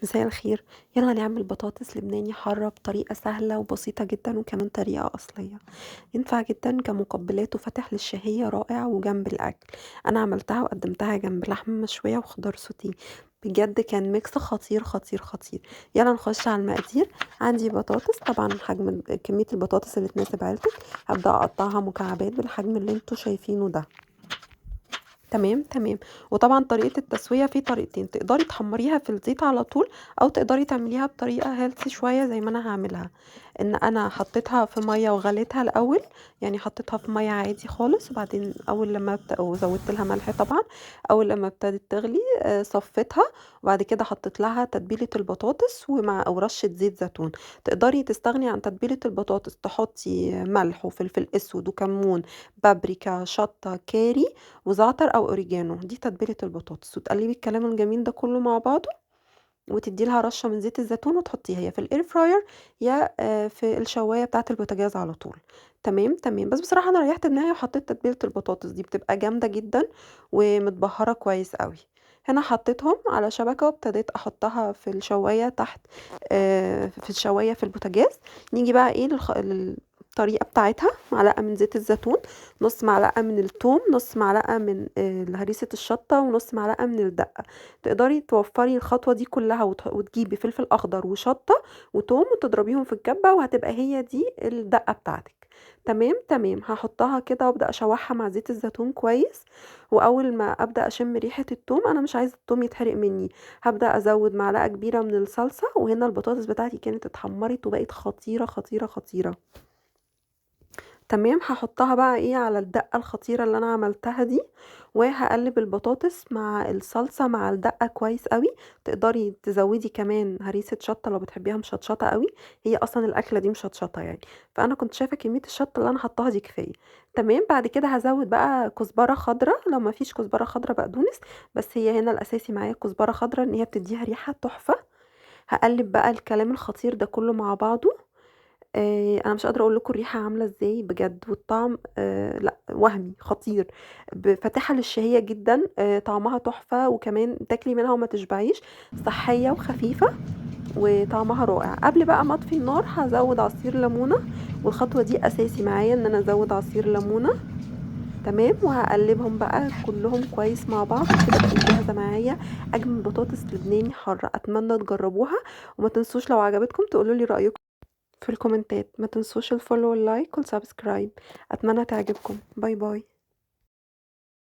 مساء الخير. يلا نعمل بطاطس لبناني حارة بطريقة سهلة وبسيطة جدا وكمان طريقة أصلية. ينفع جدا كمقبلات وفتح للشهية، رائع وجنب الأكل. أنا عملتها وقدمتها جنب لحمة مشوية وخضار سوتيه. بجد كان ميكس خطير خطير خطير. يلا نخش على المقادير. عندي بطاطس، طبعا كمية البطاطس اللي تناسب عيلتك. هبدأ أقطعها مكعبات بالحجم اللي انتوا شايفينه ده. تمام. وطبعا طريقة التسوية في طريقتين، تقدري تحمريها في الزيت على طول او تقدري تعمليها بطريقة هيلثي شوية زي ما انا هعملها. ان انا حطيتها في مية وغليتها الاول، يعني حطيتها في مية عادي خالص، وبعدين اول لما وزودت لها ملح طبعا. اول لما ابتدت تغلي صفيتها، وبعد كده حطيت لها تتبيلة البطاطس ومع او رشة زيت زيتون. تقدري تستغني عن تتبيلة البطاطس، تحطي ملح وفلفل اسود وكمون، بابريكا، شطة، كاري وزعتر او اوريجانو. دي تتبيله البطاطس، وتقلبي الكلام الجميل ده كله مع بعضه، وتدي لها رشه من زيت الزيتون، وتحطيها يا في الاير فراير يا في الشوايه بتاعه البوتاجاز على طول. تمام. بس بصراحه انا ريحت دماغي وحطيت تتبيله البطاطس دي، بتبقى جامده جدا ومتبهره كويس قوي. هنا حطيتهم على شبكه وابتديت احطها في الشوايه تحت، في الشوايه في البوتاجاز. نيجي بقى ايه الطريقه بتاعتها: معلقه من زيت الزيتون، نص معلقة من الثوم، نص معلقة من هريسة الشطة، ونص معلقة من الدقة. تقدري توفري الخطوة دي كلها وتجيبي فلفل أخضر وشطة وثوم وتضربيهم في الكبة، وهتبقى هي دي الدقة بتاعتك. تمام. هحطها كده وابدأ اشوحها مع زيت الزيتون كويس. واول ما ابدأ اشم ريحة الثوم، انا مش عايزة الثوم يتحرق مني، هبدأ ازود معلقة كبيرة من الصلصة. وهنا البطاطس بتاعتي كانت اتحمرت وبقت خطيرة خطيرة خطيرة. تمام. هحطها بقى ايه على الدقة الخطيرة اللي انا عملتها دي، وهقلب البطاطس مع الصلصة مع الدقة كويس قوي. تقدري تزودي كمان هريسة شطة لو بتحبيها مشطشطة قوي، هي اصلا الاكلة دي مشطشطة يعني. فانا كنت شايفة كمية الشطة اللي انا حطاها دي كفاية. تمام. بعد كده هزود بقى كزبرة خضراء، لو ما فيش كزبرة خضراء بقدونس، بس هي هنا الاساسي معايا كزبرة خضراء ان هي بتديها ريحة تحفة. هقلب بقى الكلام الخطير ده كله مع بعضه. انا مش قادره اقول لكم الريحه عامله ازاي بجد، والطعم لا وهمي خطير. فاتحه للشهيه جدا، طعمها تحفه، وكمان تاكلي منها وما تشبعيش. صحيه وخفيفه وطعمها رائع. قبل بقى ما اطفي النار هزود عصير ليمونه، والخطوه دي اساسي معايا ان انا ازود عصير ليمونه. تمام. وهقلبهم بقى كلهم كويس مع بعض كده، بقت جاهزه معايا اجمل بطاطس لبناني حاره. اتمنى تجربوها، وما تنسوش لو عجبتكم تقولوا لي رايكم في الكومنتات. ما تنسوش الفولو واللايك والسبسكرايب. اتمنى تعجبكم. باي باي.